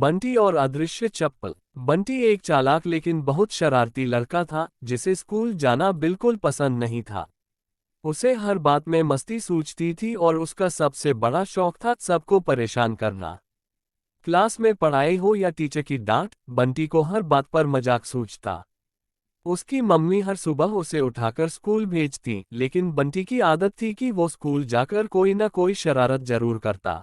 बंटी और अदृश्य चप्पल। बंटी एक चालाक लेकिन बहुत शरारती लड़का था जिसे स्कूल जाना बिल्कुल पसंद नहीं था। उसे हर बात में मस्ती सूझती थी और उसका सबसे बड़ा शौक था सबको परेशान करना। क्लास में पढ़ाई हो या टीचर की डांट, बंटी को हर बात पर मजाक सूझता। उसकी मम्मी हर सुबह उसे उठाकर स्कूल भेजती, लेकिन बंटी की आदत थी कि वो स्कूल जाकर कोई ना कोई शरारत जरूर करता।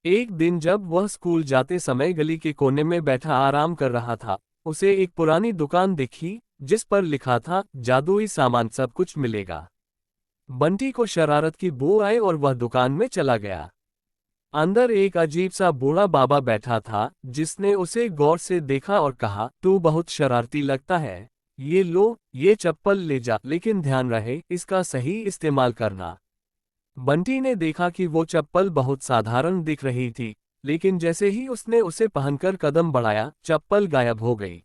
एक दिन जब वह स्कूल जाते समय गली के कोने में बैठा आराम कर रहा था, उसे एक पुरानी दुकान दिखी जिस पर लिखा था जादुई सामान सब कुछ मिलेगा। बंटी को शरारत की बू आई और वह दुकान में चला गया। अंदर एक अजीब सा बूढ़ा बाबा बैठा था जिसने उसे गौर से देखा और कहा, तू बहुत शरारती लगता है। ये लो, ये चप्पल ले जा, लेकिन ध्यान रहे इसका सही इस्तेमाल करना। बंटी ने देखा कि वो चप्पल बहुत साधारण दिख रही थी, लेकिन जैसे ही उसने उसे पहनकर कदम बढ़ाया, चप्पल गायब हो गई।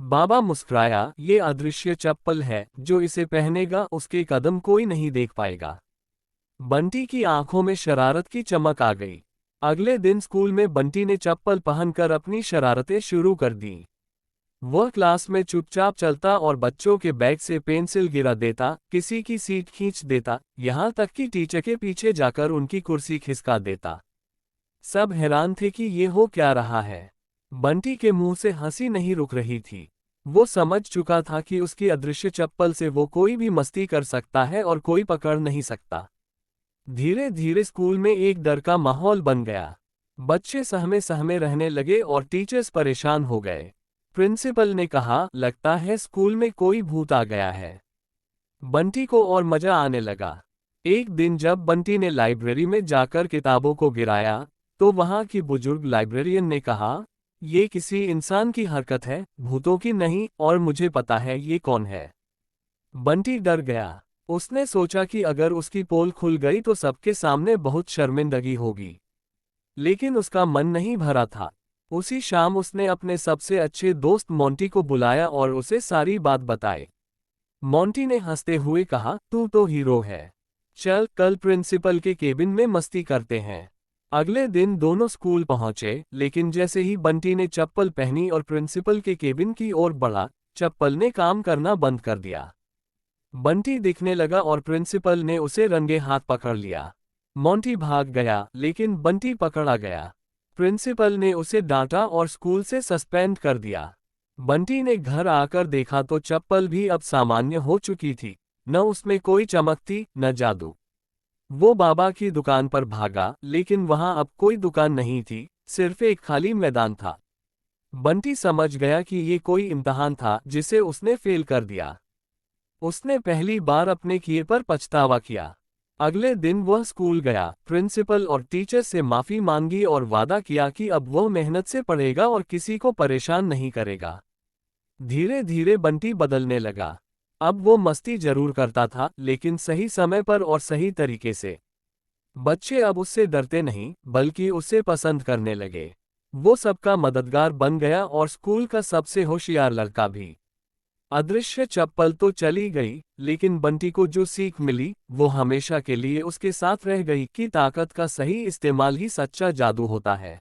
बाबा मुस्कुराया, ये अदृश्य चप्पल है, जो इसे पहनेगा उसके कदम कोई नहीं देख पाएगा। बंटी की आंखों में शरारत की चमक आ गई। अगले दिन स्कूल में बंटी ने चप्पल पहनकर अपनी शरारतें शुरू कर दी। वह क्लास में चुपचाप चलता और बच्चों के बैग से पेंसिल गिरा देता, किसी की सीट खींच देता, यहाँ तक कि टीचर के पीछे जाकर उनकी कुर्सी खिसका देता। सब हैरान थे कि ये हो क्या रहा है। बंटी के मुंह से हंसी नहीं रुक रही थी। वो समझ चुका था कि उसकी अदृश्य चप्पल से वो कोई भी मस्ती कर सकता है और कोई पकड़ नहीं सकता। धीरे धीरे स्कूल में एक डर का माहौल बन गया। बच्चे सहमे सहमे रहने लगे और टीचर्स परेशान हो गए। प्रिंसिपल ने कहा, लगता है स्कूल में कोई भूत आ गया है। बंटी को और मजा आने लगा। एक दिन जब बंटी ने लाइब्रेरी में जाकर किताबों को गिराया, तो वहां की बुजुर्ग लाइब्रेरियन ने कहा, ये किसी इंसान की हरकत है, भूतों की नहीं, और मुझे पता है ये कौन है। बंटी डर गया। उसने सोचा कि अगर उसकी पोल खुल गई तो सबके सामने बहुत शर्मिंदगी होगी। लेकिन उसका मन नहीं भरा था। उसी शाम उसने अपने सबसे अच्छे दोस्त मोंटी को बुलाया और उसे सारी बात बताई। मोंटी ने हंसते हुए कहा, तू तो हीरो है। चल कल प्रिंसिपल के केबिन में मस्ती करते हैं। अगले दिन दोनों स्कूल पहुंचे, लेकिन जैसे ही बंटी ने चप्पल पहनी और प्रिंसिपल के केबिन की ओर बढ़ा, चप्पल ने काम करना बंद कर दिया। बंटी दिखने लगा और प्रिंसिपल ने उसे रंगे हाथ पकड़ लिया। मोंटी भाग गया, लेकिन बंटी पकड़ा गया। प्रिंसिपल ने उसे डांटा और स्कूल से सस्पेंड कर दिया। बंटी ने घर आकर देखा तो चप्पल भी अब सामान्य हो चुकी थी। न उसमें कोई चमक थी, न जादू। वो बाबा की दुकान पर भागा, लेकिन वहां अब कोई दुकान नहीं थी, सिर्फ एक खाली मैदान था। बंटी समझ गया कि ये कोई इम्तिहान था जिसे उसने फेल कर दिया। उसने पहली बार अपने किए पर पछतावा किया। अगले दिन वह स्कूल गया, प्रिंसिपल और टीचर से माफी मांगी और वादा किया कि अब वह मेहनत से पढ़ेगा और किसी को परेशान नहीं करेगा। धीरे धीरे बंटी बदलने लगा। अब वो मस्ती जरूर करता था, लेकिन सही समय पर और सही तरीके से। बच्चे अब उससे डरते नहीं, बल्कि उसे पसंद करने लगे। वो सबका मददगार बन गया और स्कूल का सबसे होशियार लड़का भी। अदृश्य चप्पल तो चली गई, लेकिन बंटी को जो सीख मिली, वो हमेशा के लिए उसके साथ रह गई कि ताकत का सही इस्तेमाल ही सच्चा जादू होता है।